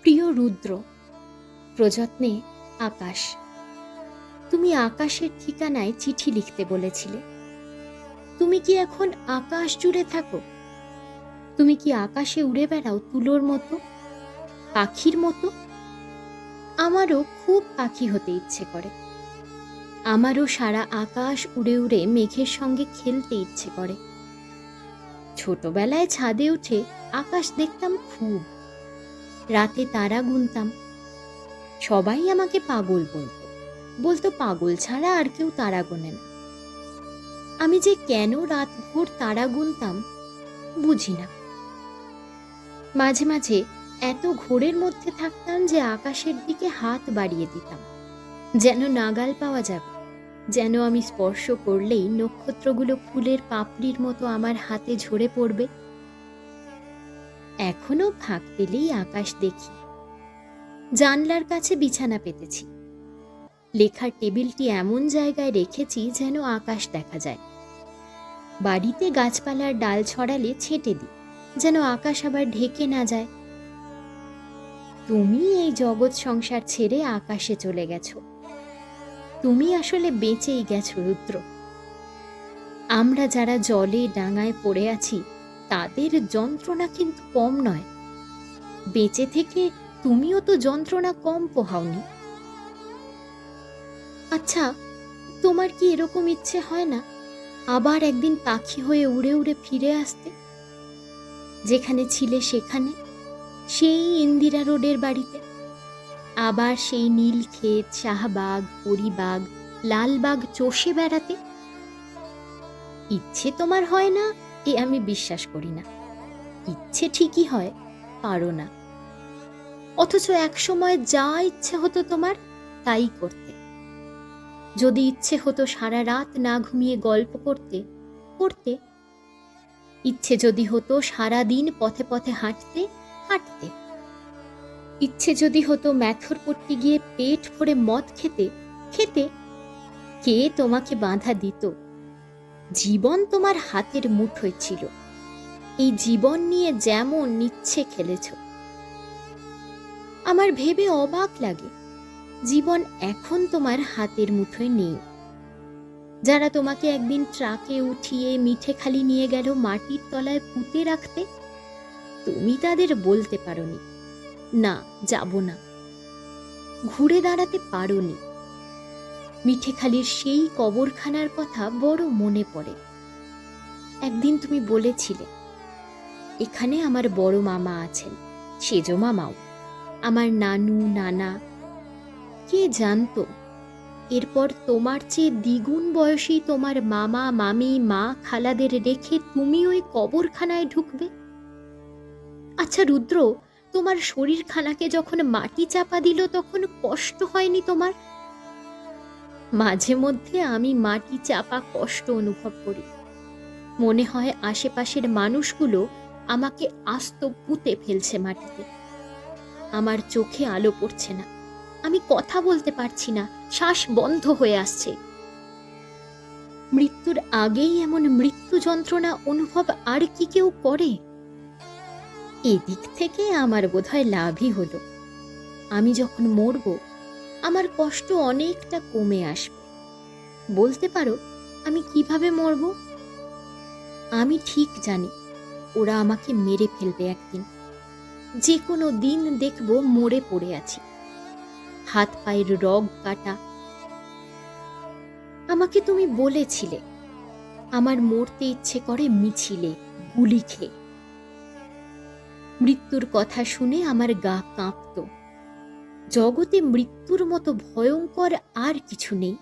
প্রিয় রুদ্র, প্রযত্নে আকাশ। তুমি আকাশের ঠিকানায় চিঠি লিখতে বলেছিলে। তুমি কি এখন আকাশ জুড়ে থাকো? তুমি কি আকাশে উড়ে বেড়াও তুলোর মতো, পাখির মতো? আমারও খুব পাখি হতে ইচ্ছে করে। আমারও সারা আকাশ উড়ে উড়ে মেঘের সঙ্গে খেলতে ইচ্ছে করে। ছোটবেলায় ছাদে উঠে আকাশ দেখতাম খুব। রাতে তারা গুনতাম। সবাই আমাকে পাগল বলতো, বলতো পাগল ছাড়া আর কেউ তারা গোনে না। আমি যে কেন রাতভর তারা গুনতাম বুঝি না। মাঝে মাঝে এত ঘোরের মধ্যে থাকতাম যে আকাশের দিকে হাত বাড়িয়ে দিতাম, যেন নাগাল পাওয়া যাবে, যেন আমি স্পর্শ করলেই নক্ষত্রগুলো ফুলের পাপড়ির মতো আমার হাতে ঝরে পড়বে। এখনো ফাঁক পেলেই আকাশ দেখি। জানলার কাছে বিছানা পেতেছি। লেখার টেবিলটি এমন জায়গায় রেখেছি যেন আকাশ দেখা যায়। বাড়িতে গাছপালার ডাল ছড়ালে ছেঁটে দিই, যেন আকাশ আবার ঢেকে না যায়। তুমি এই জগৎ সংসার ছেড়ে আকাশে চলে গেছো। তুমি আসলে বেঁচেই গেছো রুদ্র। আমরা যারা জলে ডাঙায় পড়ে আছি তাদের যন্ত্রণা কিন্তু কম নয়। বেঁচে থেকে তুমিও তো যন্ত্রণা কম পোহাওনি। আচ্ছা, তোমার কি এরকম ইচ্ছে হয় না আবার একদিন পাখি হয়ে উড়ে উড়ে ফিরে আসতে? যেখানে ছিলে সেখানে, সেই ইন্দিরা রোডের বাড়িতে, আবার সেই নীল ক্ষেত, শাহবাগ, পরিবাগ, লালবাগ চষে বেড়াতে। ইচ্ছে তোমার হয় না এ আমি বিশ্বাস করি না। ইচ্ছে ঠিকই হয়, পারো না। অথচ একসময় যা ইচ্ছে হতো তোমার তাই করতে। যদি ইচ্ছে হতো সারা রাত না ঘুমিয়ে গল্প করতে, করতে। ইচ্ছে যদি হতো সারা দিন পথে পথে হাঁটতে, হাঁটতে। ইচ্ছে যদি হতো ম্যাথর পড়তে গিয়ে পেট ভরে মদ খেতে, খেতে। কে তোমাকে বাধা দিত? জীবন তোমার হাতের মুঠোয় ছিল। এই জীবন নিয়ে যেমন ইচ্ছে খেলেছ। আমার ভেবে অবাক লাগে, জীবন এখন তোমার হাতের মুঠোয় নেই। যারা তোমাকে একদিন ট্রাকে উঠিয়ে মিঠেখালি নিয়ে গেল মাটির তলায় পুঁতে রাখতে, তুমি তাদের বলতে পারোনি, না যাব না। ঘুরে দাঁড়াতে পারোনি। মিঠেখালির সেই কবরখানার কথা বড় মনে পড়ে। একদিন তুমি বলেছিলে, এখানে আমার বড় মামা আছেন, সেজ মামাও, আমার নানু নানা। কে জানতো এরপর তোমার চেয়ে দ্বিগুণ বয়সী তোমার মামা মামি মা খালাদের রেখে তুমি ওই কবরখানায় ঢুকবে? আচ্ছা রুদ্র, তোমার শরীরখানাকে যখন মাটি চাপা দিল তখন কষ্ট হয়নি তোমার? মাঝে মধ্যে আমি মাটি চাপা কষ্ট অনুভব করি। মনে হয় আশেপাশের মানুষগুলো আমাকে আস্ত পুঁতে ফেলছে মাটিতে। আমার চোখে আলো পড়ছে না, আমি কথা বলতে পারছি না, শ্বাস বন্ধ হয়ে আসছে। মৃত্যুর আগেই এমন মৃত্যু যন্ত্রণা অনুভব আর কি কেউ করে? এদিক থেকে আমার বোধহয় লাভই হলো। আমি যখন মরব আমার কষ্ট অনেকটা কমে আসবে। বলতে পারো আমি কিভাবে মরব? আমি ঠিক জানি ওরা আমাকে মেরে ফেলবে একদিন। যে কোনো দিন দেখব মরে পড়ে আছি, হাত পায়ের রগ কাটা। আমাকে তুমি বলেছিলে আমার মরতে ইচ্ছে করে মিছিলে, গুলি খেয়ে। মৃত্যুর কথা শুনে আমার গা কাঁপত। জগতে মৃত্যুর মতো ভয়ঙ্কর আর কিছু নেই।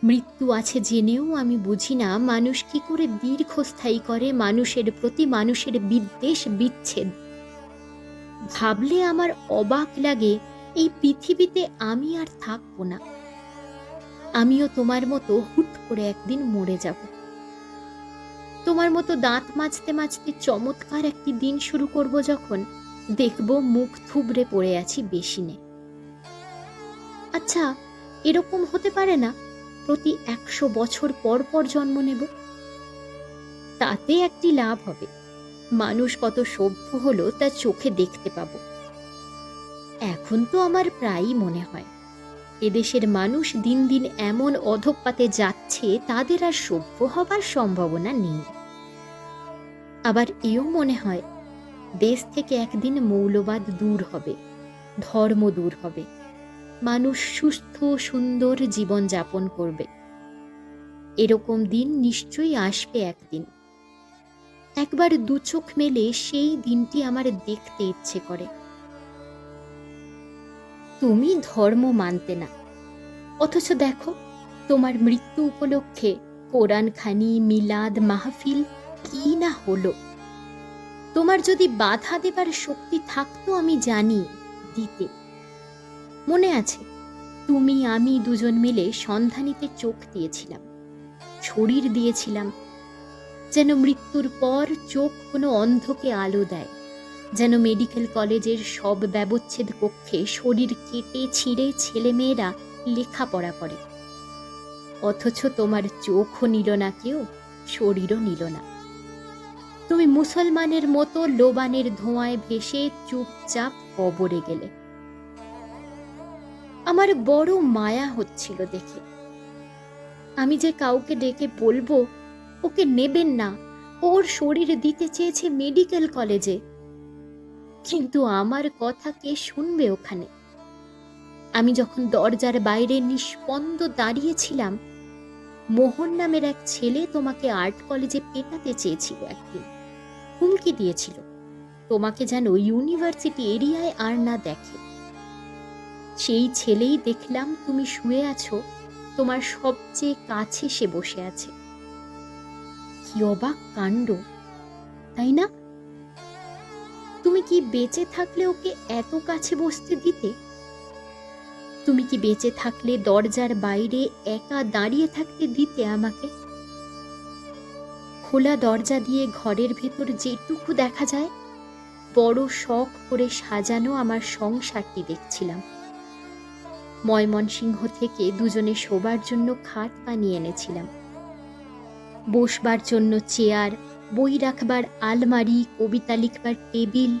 মৃত্যু আছে জেনেও আমি বুঝি না মানুষ কি করে দীর্ঘস্থায়ী করে মানুষের প্রতি মানুষের বিদ্বেষ বিচ্ছেদ। ভাবলে আমার অবাক লাগে, এই পৃথিবীতে আমি আর থাকবো না। আমিও তোমার মতো হুট করে একদিন মরে যাব। তোমার মতো দাঁত মাজতে মাজতে চমৎকার একটি দিন শুরু করব যখন, দেখব মুখ থুবড়ে পড়ে আছি বেসিনে। আচ্ছা, এরকম হতে পারে না প্রতি 100 বছর পর পর জন্ম নেব? তাতে একটি লাভ হবে, মানুষ কত সভ্য হলো তা চোখে দেখতে পাবো। এখন তো আমার প্রায়ই মনে হয় এদেশের মানুষ দিন দিন এমন অধঃপাতে যাচ্ছে তাদের আর সভ্য হবার সম্ভাবনা নেই। আবার এও মনে হয় দেশ থেকে একদিন মৌলবাদ দূর হবে, ধর্ম দূর হবে, মানুষ সুস্থ সুন্দর জীবন যাপন করবে। এরকম দিন নিশ্চয়ই আসবে একদিন। একবার দু চোখ মেলে সেই দিনটি আমার দেখতে ইচ্ছে করে। তুমি ধর্ম মানতে না, অথচ দেখো তোমার মৃত্যু উপলক্ষে কোরআনখানি, মিলাদ, মাহফিল কি না হলো। তোমার যদি বাধা দেবার শক্তি থাকতো আমি জানি দিতে। মনে আছে তুমি আমি দুজন মিলে সন্ধানীতে চোখ দিয়েছিলাম, শরীর দিয়েছিলাম, যেন মৃত্যুর পর চোখ কোনো অন্ধকে আলো দেয়, যেন মেডিকেল কলেজের সব ব্যবচ্ছেদ কক্ষে শরীর কেটে ছিঁড়ে ছেলেমেয়েরা লেখাপড়া করে। অথচ তোমার চোখও নিল না কেউ, শরীরও নিল না। তুমি মুসলমানের মতো লোবানের ধোঁয়ায় ভেসে চুপচাপ কবরে গেলে। আমার বড় মায়া হচ্ছিল দেখে। আমি যে কাউকে ডেকে বলবো ওকে নেবেন না, ওর শরীর দিতে চেয়েছে মেডিকেল কলেজে, কিন্তু আমার কথা কে শুনবে ওখানে? আমি যখন দরজার বাইরে নিস্পন্দ দাঁড়িয়েছিলাম, মোহন নামের এক ছেলে তোমাকে আর্ট কলেজে পেটাতে চেয়েছিল একদিন, হুমকি দিয়েছিল তোমাকে যেন ইউনিভার্সিটি এরিয়ায় আর না দেখে। সেই ছেলেই দেখলাম তুমি শুয়ে আছো, তোমার সবচেয়ে কাছে সে বসে আছে। কি অবাক কাণ্ড, তাই না? তুমি কি বেঁচে থাকলে ওকে এত কাছে বসতে দিতে? তুমি কি বেঁচে থাকলে দরজার বাইরে একা দাঁড়িয়ে থাকতে দিতে আমাকে? খোলা দরজা দিয়ে ঘরের ভেতর যেটুকু দেখা যায়, বড় শখ করে সাজানো আমার সংসারটি দেখছিলাম। ময়মনসিংহ থেকে দুজনে শোবার জন্য খাট বানিয়ে এনেছিলাম, বসবার জন্য চেয়ার, বই রাখবার আলমারি, কবিতা লিখবার টেবিল।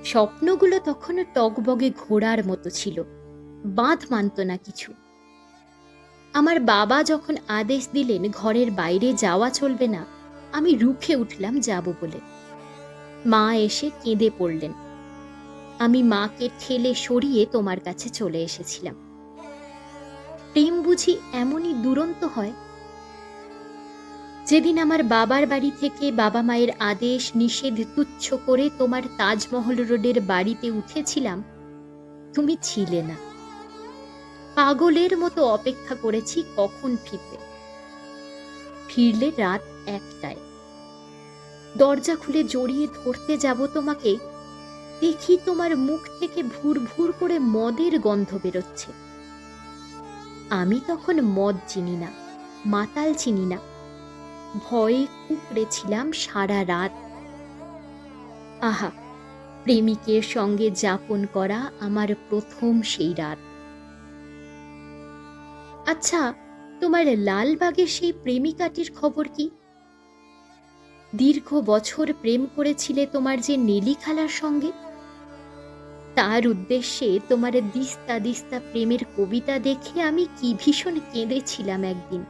স্বপ্নগুলো তখনও টগবগে ঘোড়ার মতো ছিল, বাঁধ মানত না কিছু। আমার বাবা যখন আদেশ দিলেন ঘরের বাইরে যাওয়া চলবে না, আমি রুখে উঠলাম যাব বলে। মা এসে কেঁদে পড়লেন। আমি মাকে ঠেলে সরিয়ে তোমার কাছে চলে এসেছিলাম। প্রেম বুঝি এমনই দুরন্ত হয়? যেদিন আমার বাবার বাড়ি থেকে বাবা মায়ের আদেশ নিষেধ তুচ্ছ করে তোমার তাজমহল রোডের বাড়িতে উঠেছিলাম, তুমি ছিলে না। পাগলের মতো অপেক্ষা করেছি কখন ফিরবে। ফিরলে রাত 1টায়। দরজা খুলে জড়িয়ে ধরতে যাব তোমাকে, দেখি তোমার মুখ থেকে ভুর ভুর করে মদের গন্ধ বেরোচ্ছে। আমি তখন মদ চিনি না, মাতাল চিনি না, ভয়ে কুঁকড়েছিলাম সারা রাত। আহা, প্রেমিকের সঙ্গে যাপন করা আমার প্রথম সেই রাত। আচ্ছা, তোমার লালবাগের সেই প্রেমিকাটির খবর কি? দীর্ঘ বছর প্রেম করেছিলে তোমার যে নেলি খালার সঙ্গে, তার উদ্দেশ্যে তোমার দিস্তা দিস্তা প্রেমের কবিতা দেখে আমি কি ভীষণ কেঁদেছিলাম একদিন।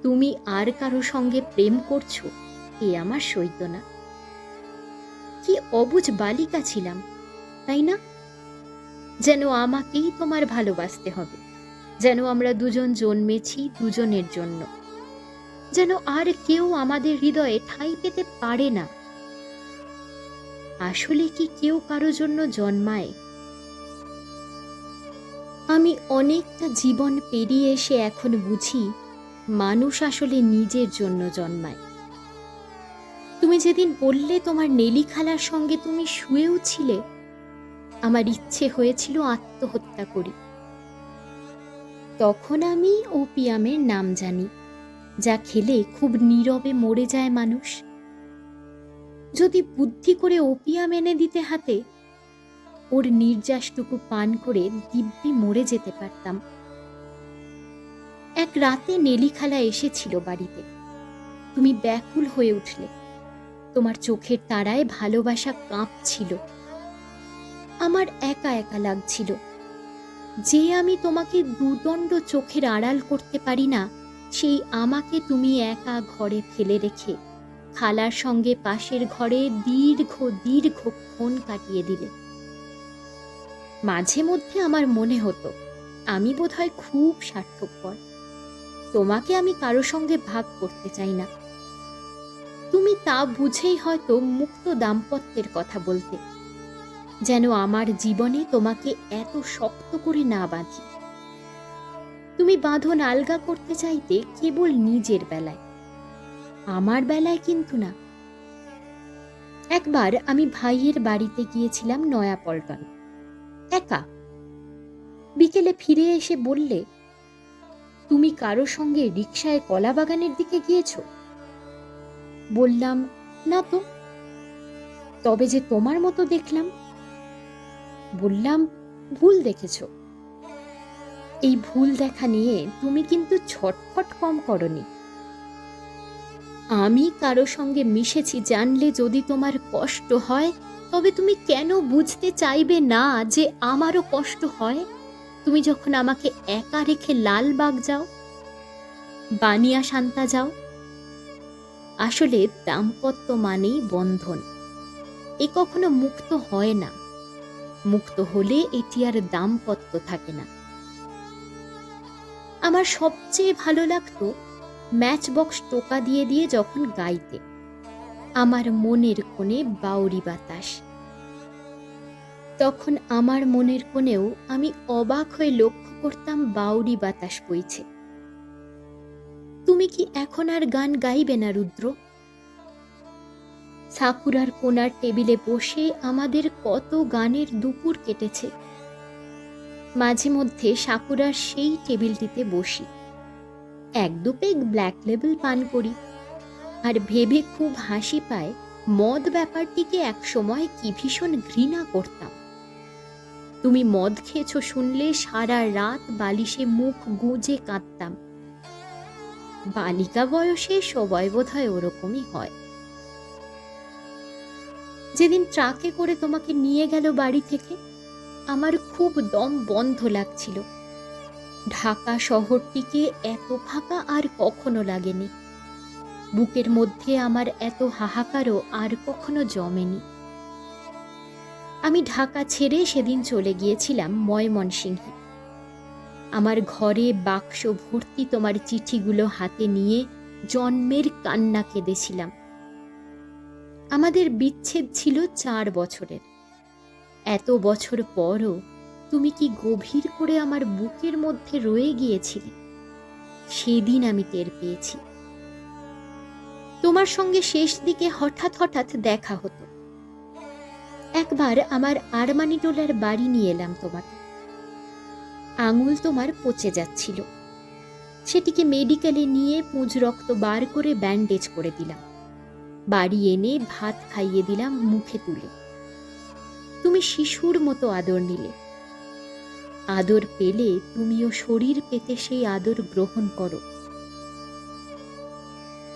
তুমি আর কারো সঙ্গে প্রেম করছো এ আমার সইত না। কি অবুঝ বালিকা ছিলাম, তাই না? যেন আমাকেই তোমার ভালোবাসতে হবে, যেন আমরা দুজন জন্মেছি দুজনের জন্য, যেন আর কেউ আমাদের হৃদয়ে ঠাঁই পেতে পারে না। আসলে কি কেউ কারো জন্য জন্মায়? আমি অনেকটা জীবন পেরিয়ে এসে এখন বুঝি মানুষ আসলে নিজের জন্য জন্মায়। তুমি যেদিন বললে তোমার নেলি খালার সঙ্গে তুমি শুয়েও ছিলে, আমার ইচ্ছে হয়েছিল আত্মহত্যা করি। তখন আমি ওপিয়ামের নাম জানি, যা খেলে খুব নীরবে মরে যায় মানুষ। যদি বুদ্ধি করে ওপিয়াম এনে দিতে হাতে, ওর নির্যাসটুকু পান করে দিব্যি মরে যেতে পারতাম। এক রাতে নেলিখালা এসেছিল বাড়িতে। তুমি ব্যাকুল হয়ে উঠলে, তোমার চোখের তারায় ভালোবাসা কাঁপছিল। আমার একা একা লাগছিল। যে আমি তোমাকে দুদণ্ড চোখের আড়াল করতে পারি না, সেই আমাকে তুমি একা ঘরে ফেলে রেখে খালার সঙ্গে পাশের ঘরে দীর্ঘ দীর্ঘক্ষণ কাটিয়ে দিলে। মাঝে মধ্যে আমার মনে হতো আমি বোধহয় খুব স্বার্থপর, তোমাকে আমি কারো সঙ্গে ভাগ করতে চাই না। তুমি তা বুঝেই হয়তো মুক্ত দাম্পত্যের কথা বলতে, যেন আমার জীবনে তোমাকে এত শক্ত করে না বাঁধি। তুমি বাঁধন আলগা করতে চাইতে কেবল নিজের বেলায়, আমার বেলায় কিন্তু না। একবার আমি ভাইয়ের বাড়িতে গিয়েছিলাম নয়াপল্টন, একা। বিকেলে ফিরে এসে বললে, তুমি কারো সঙ্গে রিকশায় কলা বাগানের দিকে গিয়েছ? বললাম, না তো। তবে যে তোমার মতো দেখলাম। বললাম, ভুল দেখেছ। এই ভুল দেখা নিয়ে তুমি কিন্তু ছটফট কম করনি। আমি কারো সঙ্গে মিশেছি জানলে যদি তোমার কষ্ট হয়, তবে তুমি কেন বুঝতে চাইবে না যে আমারও কষ্ট হয়? তুমি যখন আমাকে একা রেখে লালবাগ যাও, বানিয়া শান্তা যাও। আসলে দাম্পত্য মানেই বন্ধন, এ কখনো মুক্ত হয় না। মুক্ত হলে এটি আর দাম্পত্য থাকে না। আমার সবচেয়ে ভালো লাগতো ম্যাচ বক্স টোকা দিয়ে দিয়ে যখন গাইতে, আমার মনের কোণে বাউরি বাতাস। তখন আমার মনের কোণেও আমি অবাক হয়ে লক্ষ্য করতাম বাউরি বাতাস বইছে। তুমি কি এখন আর গান গাইবে না রুদ্র? সাকুরার কোণার টেবিলে বসে আমাদের কত গানের দুপুর কেটেছে। মাঝে মধ্যে সাকুরার সেই টেবিলটিতে বসি, এক দু পেগ ব্ল্যাক লেবেল পান করি, আর ভেবে খুব হাসি পায় মদ ব্যাপারটিকে একসময় কি ভীষণ ঘৃণা করতাম। তুমি মদ খেয়েছ শুনলে সারা রাত বালিশে মুখ গুঁজে কাঁদতাম। বালিকা বয়সে সবাই বোধহয় ওরকমই হয়। যেদিন ট্রাকে করে তোমাকে নিয়ে গেল বাড়ি থেকে, আমার খুব দম বন্ধ লাগছিল। ঢাকা শহরটিকে এত ফাঁকা আর কখনো লাগেনি। বুকের মধ্যে আমার এত হাহাকারও আর কখনো জমেনি। আমি ঢাকা ছেড়ে সেদিন চলে গিয়েছিলাম ময়মনসিংহে। আমার ঘরে বাক্স ভর্তি তোমার চিঠিগুলো হাতে নিয়ে জন্মের কান্না কেঁদেছিলাম। আমাদের বিচ্ছেদ ছিল 4 বছরের। এত বছর পরও তুমি কি গভীর করে আমার বুকের মধ্যে রয়ে গিয়েছিলে, সেদিন আমি টের পেয়েছি। তোমার সঙ্গে শেষ দিকে হঠাৎ হঠাৎ দেখা হতো। একবার আমার আরমানিটোলার বাড়ি নিয়ে এলাম তোমাকে। আঙুল তোমার পচে যাচ্ছিল, সেটিকে মেডিকেলে নিয়ে পুঁজ রক্ত বার করে ব্যান্ডেজ করে দিলাম। বাড়ি এনে ভাত খাইয়ে দিলাম মুখে তুলে। তুমি শিশুর মতো আদর নিলে। আদর পেলে তুমিও শরীর পেতে সেই আদর গ্রহণ করো।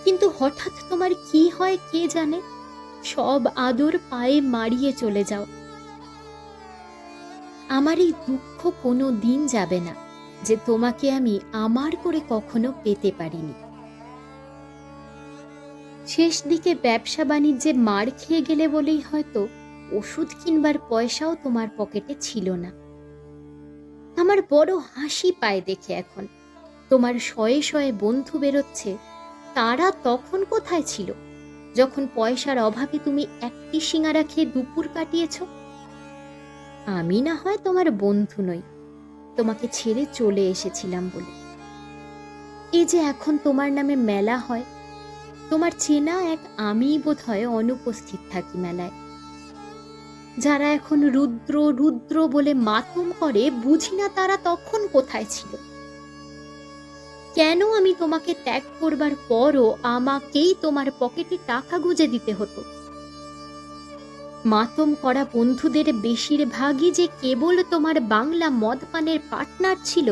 কিন্তু হঠাৎ তোমার কি হয় কে জানে, সব আদর পায়ে মারিয়ে চলে যাও। আমার এই দুঃখ কোনো দিন যাবে না যে তোমাকে আমি আমার করে কখনো পেতে পারিনি। শেষ দিকে ব্যবসা বাণিজ্যে মার খেয়ে গেলে বলেই হয়তো ওষুধ কিনবার পয়সাও তোমার পকেটে ছিল না। আমার বড় হাসি পায় দেখে এখন, তোমার শয়ে শয়ে বন্ধু বেরোচ্ছে। তারা তখন কোথায় ছিল যখন পয়সার অভাবে তুমি একটি সিঙারা খেয়ে দুপুর কাটিয়েছ? আমি না হয় তোমার বন্ধু নই, তোমাকে ছেড়ে চলে এসেছিলাম বলে। এই যে এখন তোমার নামে মেলা হয়, তোমার চেনা এক আমিই বোধহয় অনুপস্থিত থাকি মেলায়। যারা এখন রুদ্র রুদ্র বলে মাতম করে, বুঝি না তারা তখন কোথায় ছিল। কেন আমি তোমাকে ত্যাগ করবার পরও আমাকেই তোমার পকেটে টাকা গুঁজে দিতে হতো? মাতম করা বন্ধুদের বেশিরভাগই যে কেবল তোমার বাংলা মদপানের পার্টনার ছিল,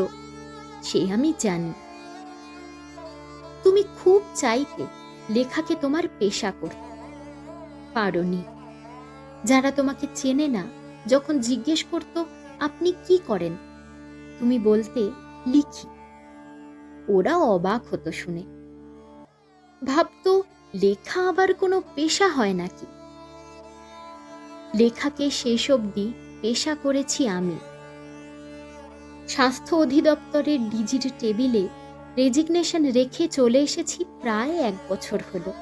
সে আমি জানি। তুমি খুব চাইতে লেখাকে তোমার পেশা করতে পারোনি। যারা তোমাকে চেনে না যখন জিজ্ঞেস করত আপনি কি করেন, তুমি বলতে লিখি, ওরা অবাক হতো শুনে। ভাবতো লেখা আবার কোনো পেশা হয় নাকি? লেখাকে শেষ অবধি পেশা করেছি আমি। স্বাস্থ্য অধিদপ্তরের ডিজির টেবিলে রেজিগনেশন রেখে চলে এসেছি প্রায় 1 বছর হলো।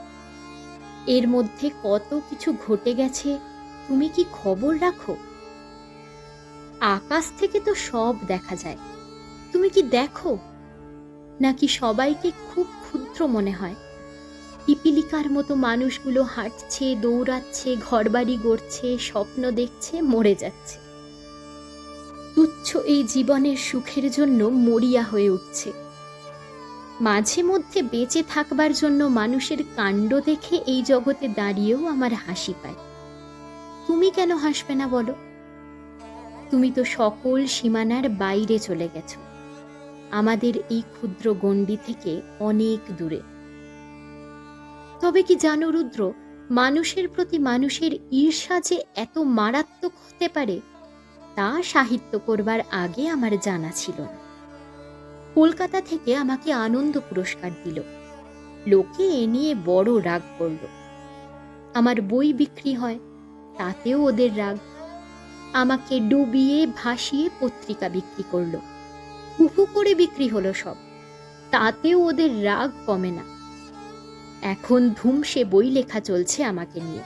এর মধ্যে কত কিছু ঘটে গেছে, তুমি কি খবর রাখো? আকাশ থেকে তো সব দেখা যায়, তুমি কি দেখো? নাকি সবাইকে খুব ক্ষুদ্র মনে হয়? পিপিলিকার মতো মানুষগুলো হাঁটছে, দৌড়াচ্ছে, ঘরবাড়ি গড়ছে, স্বপ্ন দেখছে, মরে যাচ্ছে। তুচ্ছ এই জীবনের সুখের জন্য মরিয়া হয়ে উঠছে। মাঝে মধ্যে বেঁচে থাকবার জন্য মানুষের কাণ্ড দেখে এই জগতে দাঁড়িয়েও আমার হাসি পায়। তুমি কেন হাসবে না বলো? তুমি তো সকল সীমানার বাইরে চলে গেছো, আমাদের এই ক্ষুদ্র গণ্ডি থেকে অনেক দূরে। তবে কি জানো রুদ্র, মানুষের প্রতি মানুষের ঈর্ষা যে এত মারাত্মক হতে পারে তা সাহিত্য করবার আগে আমার জানা ছিল না। কলকাতা থেকে আমাকে আনন্দ পুরস্কার দিল, লোকে এ নিয়ে বড় রাগ করল। আমার বই বিক্রি হয়, তাতেও ওদের রাগ। আমাকে ডুবিয়ে ভাসিয়ে পত্রিকা বিক্রি করলো, হুহু করে বিক্রি হলো সব, তাতেও ওদের রাগ কমে না। এখন ধুমসে বই লেখা চলছে আমাকে নিয়ে।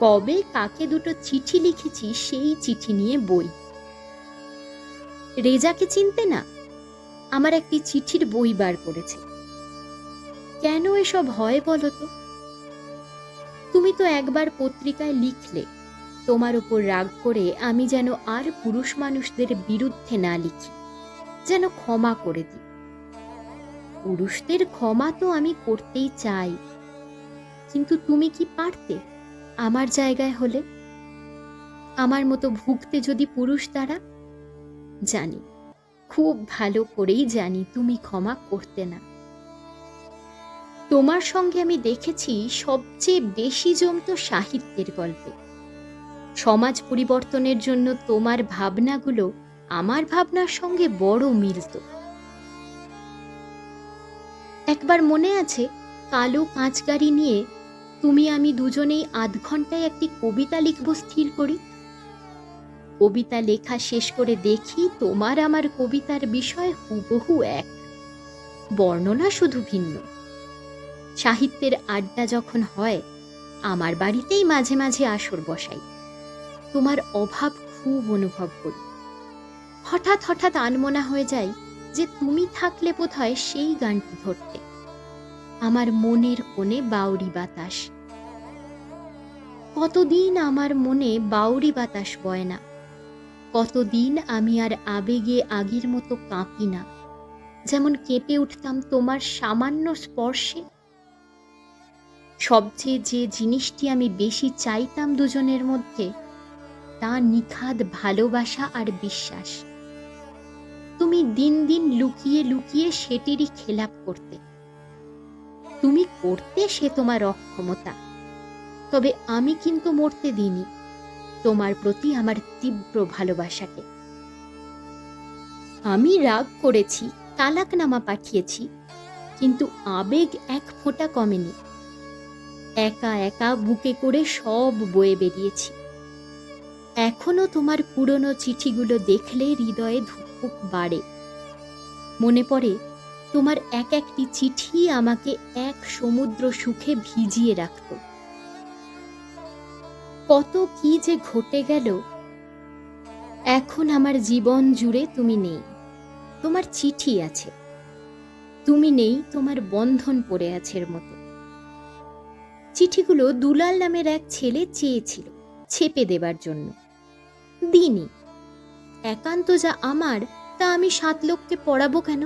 কবে কাকে দুটো চিঠি লিখেছি সেই চিঠি নিয়ে বই। রেজাকে চিনতে না? আমার একটি চিঠির বই বার করেছে। কেন এসব হয় বলো তো? তুমি তো একবার পত্রিকায় লিখলে তোমার উপর রাগ করে আমি যেন আর পুরুষ মানুষদের বিরুদ্ধে না লিখি, যেন ক্ষমা করে দিই। পুরুষদের ক্ষমা তো আমি করতেই চাই, কিন্তু তুমি কি পারতে আমার জায়গায় হলে? আমার মতো ভুগতে যদি পুরুষ দ্বারা? জানি, খুব ভালো করেই জানি তুমি ক্ষমা করতে না। তোমার সঙ্গে আমি দেখেছি সবচেয়ে বেশি জমতো সাহিত্যের গল্পে। সমাজ পরিবর্তনের জন্য তোমার ভাবনাগুলো আমার ভাবনার সঙ্গে বড় মিলত। একবার মনে আছে, কালো কাঁচগাড়ি নিয়ে তুমি আমি দুজনেই 0.5 ঘন্টায় একটি কবিতা লিখব স্থির করি। কবিতা লেখা শেষ করে দেখি তোমার আমার কবিতার বিষয় হুবহু এক, বর্ণনা শুধু ভিন্ন। সাহিত্যের আড্ডা যখন হয়, আমার বাড়িতেই মাঝে মাঝে আসর বসাই। তোমার অভাব খুব অনুভব করি। হঠাৎ হঠাৎ আনমনা হয়ে যায় যে তুমি থাকলে বোধহয় সেই গানটি ধরতে, আমার মনের কোণে বাউরি বাতাস। কতদিন আমার মনে বাউরি বাতাস বয় না, কতদিন আমি আর আবেগে আগের মতো কাঁপি না, যেমন কেঁপে উঠতাম তোমার সামান্য স্পর্শে। সবচেয়ে যে জিনিসটি আমি বেশি চাইতাম দুজনের মধ্যে, তা নিখাদ ভালোবাসা আর বিশ্বাস। তুমি দিন দিন লুকিয়ে লুকিয়ে সেটিরই খেলাপ করতে। তুমি করতে সে তোমার অক্ষমতা, তবে আমি কিন্তু মরতে দিইনি তোমার প্রতি আমার তীব্র ভালোবাসাকে। আমি রাগ করেছি, তালাকনামা পাঠিয়েছি, কিন্তু আবেগ এক ফোঁটা কমেনি। একা একা বুকে করে সব বয়ে বেরিয়েছি। এখনো তোমার পুরনো চিঠিগুলো দেখলে হৃদয়ে ধুকপুক বাড়ে। মনে পড়ে তোমার এক একটি চিঠি আমাকে এক সমুদ্র সুখে ভিজিয়ে রাখত। কত কি যে ঘটে গেল। এখন আমার জীবন জুড়ে তুমি নেই, তোমার চিঠি আছে। তুমি নেই, তোমার বন্ধন পড়ে আছে এর মতো। চিঠিগুলো দুলাল নামের এক ছেলে চেয়েছিল ছেপে দেবার জন্য, দিনি। একান্ত যা আমার তা আমি 7 লোককে পড়াবো কেন?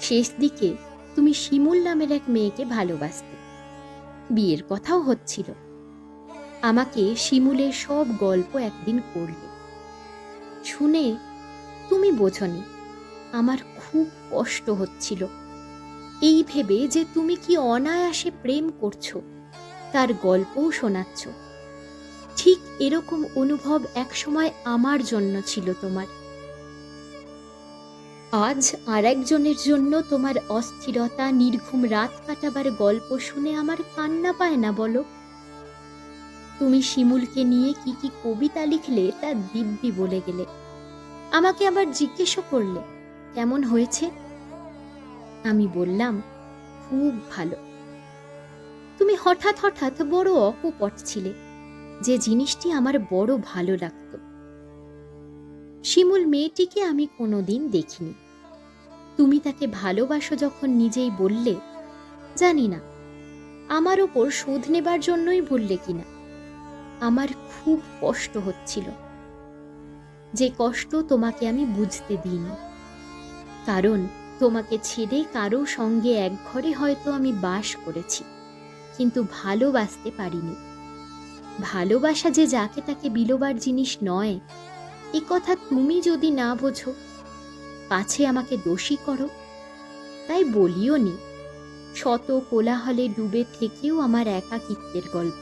শেষ দিকে তুমি শিমুল নামের এক মেয়েকে ভালোবাসতে, বিয়ের কথাও হচ্ছিল। আমাকে শিমুলের সব গল্প একদিন করলে। শুনে তুমি বোঝনি আমার খুব কষ্ট হচ্ছিল, এই ভেবে যে তুমি কি অনায়াসে প্রেম করছো, তার গল্পও শোনাচ্ছ। ঠিক এরকম অনুভব একসময় আমার জন্য ছিল তোমার। আজ আর একজনের জন্য তোমার অস্থিরতা, নির্ঘুম রাত কাটাবার গল্প শুনে আমার কান্না পায় না বলো? তুমি শিমুলকে নিয়ে কি কি কবিতা লিখলে তা দিব্যি বলে গেলে। আমাকে আবার জিজ্ঞেসও করলে কেমন হয়েছে। আমি বললাম খুব ভালো। তুমি হঠাৎ হঠাৎ বড় অকপট ছিলে, যে জিনিসটি আমার বড় ভালো লাগত। শিমুল মেয়েটিকে আমি কোনোদিন দেখিনি। তুমি তাকে ভালোবাসো যখন নিজেই বললে, জানি না আমার ওপর শোধ নেবার জন্যই বললে কিনা, আমার খুব কষ্ট হচ্ছিল। যে কষ্ট তোমাকে আমি বুঝতে দিইনি, কারণ তোমাকে ছেড়ে কারো সঙ্গে এক ঘরে হয়তো আমি বাস করেছি, কিন্তু ভালোবাসতে পারিনি। ভালোবাসা যে যাকে তাকে বিলোবার জিনিস নয়, এ কথা তুমি যদি না বোঝো, পাছে আমাকে দোষী করো। তাই বলিও নি, শত কোলাহলে ডুবে থেকেও আমার একাকিত্বের গল্প।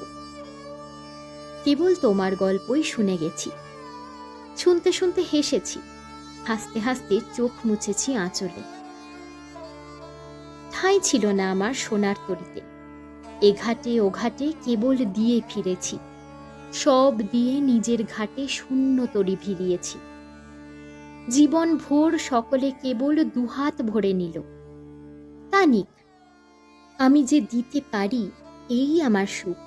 কেবল তোমার গল্পই শুনে গেছি, শুনতে শুনতে হেসেছি, হাসতে হাসতে চোখ মুছেছি আঁচলে। ঠাঁই ছিল না আমার সোনার তরিতে। এঘাটে ওঘাটে কেবল দিয়ে ফিরেছি, সব দিয়ে নিজের ঘাটে শূন্য তরি ভিড়িয়েছি। জীবন ভোর সকলে কেবল দুহাত ভরে নিল। তা নিক, আমি যে দিতে পারি এই আমার সুখ।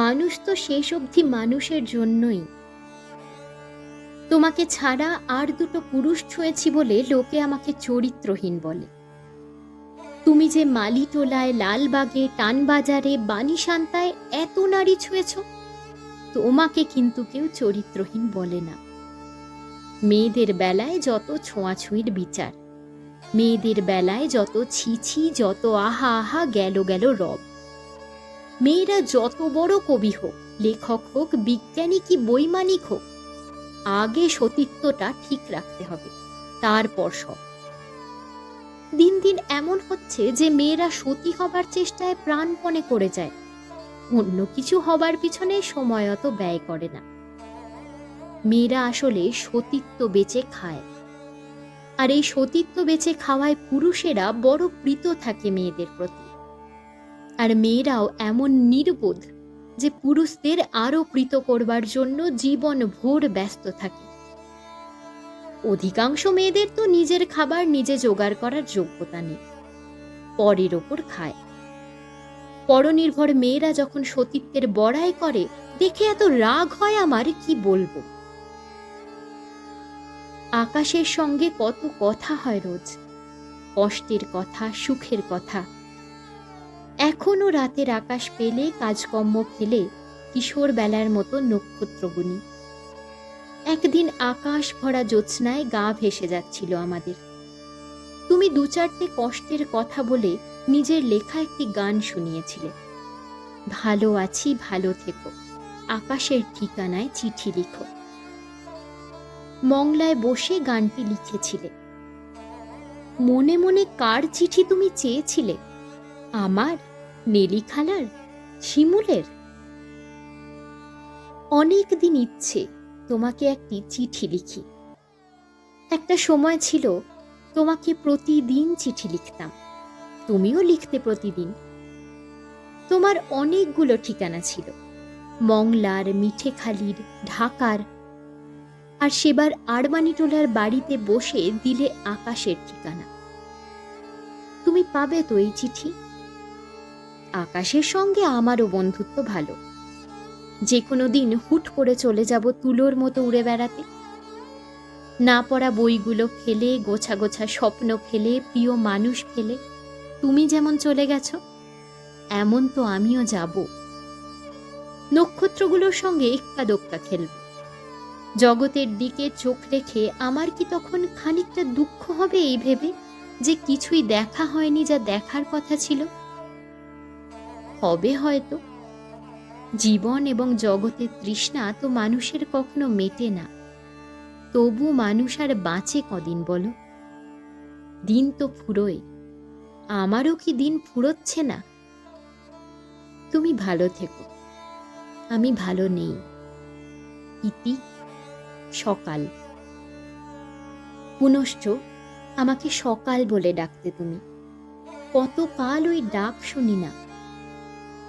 মানুষ তো শেষ অবধি মানুষের জন্যই। তোমাকে ছাড়া আর দুটো পুরুষ ছুঁয়েছি বলে লোকে আমাকে চরিত্রহীন বলে। তুমি যে মালিটোলায়, লালবাগে, টানবাজারে, বানিসান্তায় এত নারী ছুঁয়েছ, তোমাকে কিন্তু কেউ চরিত্রহীন বলে না। মেয়েদের বেলায় যত ছোঁয়াছুঁয়ির বিচার, মেয়েদের বেলায় যত ছিছি, যত আহা আহা, গেল গেল রব। মেয়েরা যত বড় কবি হোক, লেখক হোক, বিজ্ঞানী কি বৈমানিক হোক, আগে সতীত্বটা ঠিক রাখতে হবে, তারপর সব। দিন দিন এমন হচ্ছে যে মেয়েরা সতী হবার চেষ্টায় প্রাণপণে করে যায়, অন্য কিছু হবার পিছনে সময় অত ব্যয় করে না। মেয়েরা আসলে সতীত্ব বেচে খায়, আর এই সতীত্ব বেচে খাওয়ায় পুরুষেরা বড় প্রীত থাকে মেয়েদের প্রতি। আর মেয়েরাও এমন নির্বোধ যে পুরুষদের আরো প্রীত করবার জন্য জীবন ভোর ব্যস্ত থাকে। অধিকাংশ মেয়েদের তো নিজের খাবার নিজে জোগাড় করার যোগ্যতা নেই, পরের ওপর খায়। পরনির্ভর মেয়েরা যখন সতীত্বের বড়াই করে, দেখে এত রাগ হয় আমার, কি বলবো। আকাশের সঙ্গে কত কথা হয় রোজ, কষ্টের কথা, সুখের কথা। এখনো রাতের আকাশ পেলে, কাজকর্ম ফেলে কিশোর বেলার মতো নক্ষত্র গুনি। একদিন আকাশ ভরা জ্যোৎস্নায় গা ভেসে যাচ্ছিল আমাদের। তুমি দু চারটে কষ্টের কথা বলে নিজের লেখা একটি গান শুনিয়েছিলে, ভালো আছি ভালো থেকো, আকাশের ঠিকানায় চিঠি লিখো। মংলায় বসে গানটি লিখেছিলে। মনে মনে কার চিঠি তুমি চেয়েছিলে? আমার, নেলি খালার, শিমুলের? অনেক দিন ইচ্ছে তোমাকে একটি চিঠি লিখি। একটা সময় ছিল তোমাকে প্রতিদিন চিঠি লিখতাম, তুমিও লিখতে প্রতিদিন। তোমার অনেকগুলো ঠিকানা ছিল, মংলার, মিঠেখালির, ঢাকার, আর সেবার আরমানিটোলার বাড়িতে বসে দিলে আকাশের ঠিকানা। তুমি পাবে তো এই চিঠি? আকাশের সঙ্গে আমারও বন্ধুত্ব ভালো। যে কোনো দিন হুট করে চলে যাব তুলোর মতো উড়ে বেড়াতে। না পড়া বইগুলো ফেলে, গোছা গোছা স্বপ্ন ফেলে, প্রিয় মানুষ ফেলে তুমি যেমন চলে গেছো, এমন তো আমিও যাব। নক্ষত্রগুলোর সঙ্গে এক্কা দোক্কা খেলব। জগতের দিকে চোখ রেখে আমার কি তখন খানিকটা দুঃখ হবে এই ভেবে যে কিছুই দেখা হয়নি যা দেখার কথা ছিল? হবে হয়তো। জীবন এবং জগতের তৃষ্ণা তো মানুষের কখনো মেটে না, তবু মানুষ আর বাঁচে কদিন বলো? দিন তো ফুরোয়, আমারও কি দিন ফুরোচ্ছে না? তুমি ভালো থেকো, আমি ভালো নেই। ইতি সকাল। পুনশ্চ আমাকে সকাল বলে ডাকতে তুমি। কতকাল ওই ডাক শুনি না।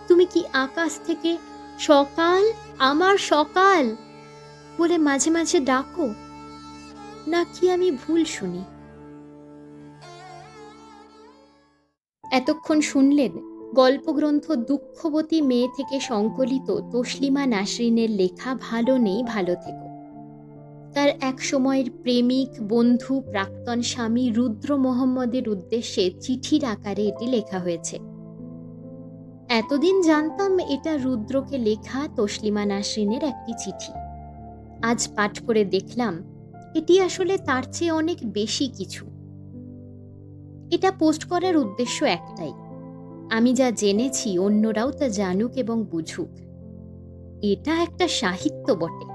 তুমি কি আকাশ থেকে সকাল, আমার সকাল বলে মাঝে মাঝে ডাকো, নাকি আমি ভুল শুনি? এতক্ষণ শুনলেন গল্পগ্রন্থ দুঃখবতী মেয়ে থেকে সংকলিত তসলিমা নাসরিনের লেখা ভালো নেই ভালো থেকো। তার এক সময়ের প্রেমিক, বন্ধু, প্রাক্তন স্বামী রুদ্র মোহাম্মদের উদ্দেশ্যে চিঠির আকারে এটি লেখা হয়েছে। এতদিন জানতাম এটা রুদ্রকে লেখা তসলিমা নাসরিনের একটি চিঠি। আজ পাঠ করে দেখলাম এটি আসলে তার চেয়ে অনেক বেশি কিছু। এটা পোস্ট করার উদ্দেশ্য একটাই, আমি যা জেনেছি অন্যরাও তা জানুক এবং বুঝুক। এটা একটা সাহিত্য বটে।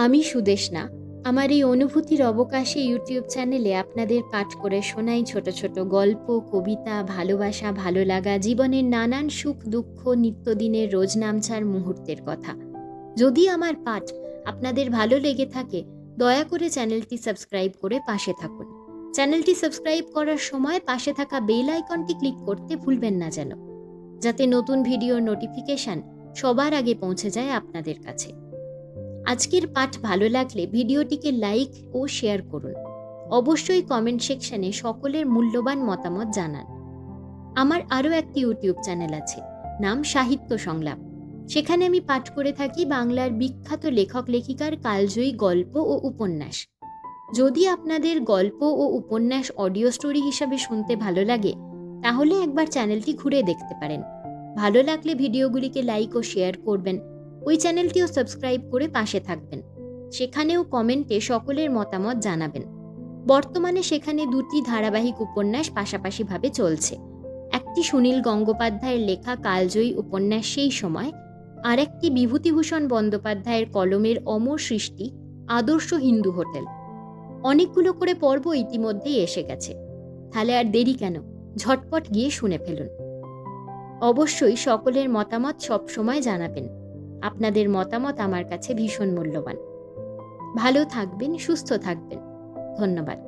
আমি সুদেষ্ণা আমার এই অনুভূতির অবকাশে ইউটিউব চ্যানেলে আপনাদের পাঠ করে শোনাই ছোট ছোট গল্প, কবিতা, ভালোবাসা, ভালো লাগা, জীবনের নানান সুখ দুঃখ, নিত্যদিনের রোজ নামছার মুহূর্তের কথা। যদি আমার পাঠ আপনাদের ভালো লেগে থাকে দয়া করে চ্যানেলটি সাবস্ক্রাইব করে পাশে থাকুন। চ্যানেলটি সাবস্ক্রাইব করার সময় পাশে থাকা বেল আইকনটি ক্লিক করতে ভুলবেন না যেন, যাতে নতুন ভিডিওর নোটিফিকেশন সবার আগে পৌঁছে যায় আপনাদের কাছে। আজকের পাঠ ভালো লাগলে ভিডিওটিকে লাইক ও শেয়ার করুন। অবশ্যই কমেন্ট সেকশনে সকলের মূল্যবান মতামত জানান। আমার আরও একটি ইউটিউব চ্যানেল আছে, নাম সাহিত্য সংলাপ। সেখানে আমি পাঠ করে থাকি বাংলার বিখ্যাত লেখক লেখিকার কালজয়ী গল্প ও উপন্যাস। যদি আপনাদের গল্প ও উপন্যাস অডিও স্টোরি হিসাবে শুনতে ভালো লাগে তাহলে একবার চ্যানেলটি ঘুরে দেখতে পারেন। ভালো লাগলে ভিডিওগুলিকে লাইক ও শেয়ার করবেন। ওই চ্যানেলটিও সাবস্ক্রাইব করে পাশে থাকবেন। সেখানেও কমেন্টে সকলের মতামত জানাবেন। বর্তমানে সেখানে দুটি ধারাবাহিক উপন্যাস পাশাপাশিভাবে চলছে। একটি সুনীল গঙ্গোপাধ্যায়ের লেখা কালজয়ী উপন্যাস সেই সময়, আর একটি বিভূতিভূষণ বন্দ্যোপাধ্যায়ের কলমের অমর সৃষ্টি আদর্শ হিন্দু হোটেল। অনেকগুলো করে পর্ব ইতিমধ্যেই এসে গেছে। তাহলে আর দেরি কেন, ঝটপট গিয়ে শুনে ফেলুন। অবশ্যই সকলের মতামত সব সময় জানাবেন। আপনাদের মতামত আমার কাছে ভীষণ মূল্যবান। ভালো থাকবেন, সুস্থ থাকবেন। ধন্যবাদ।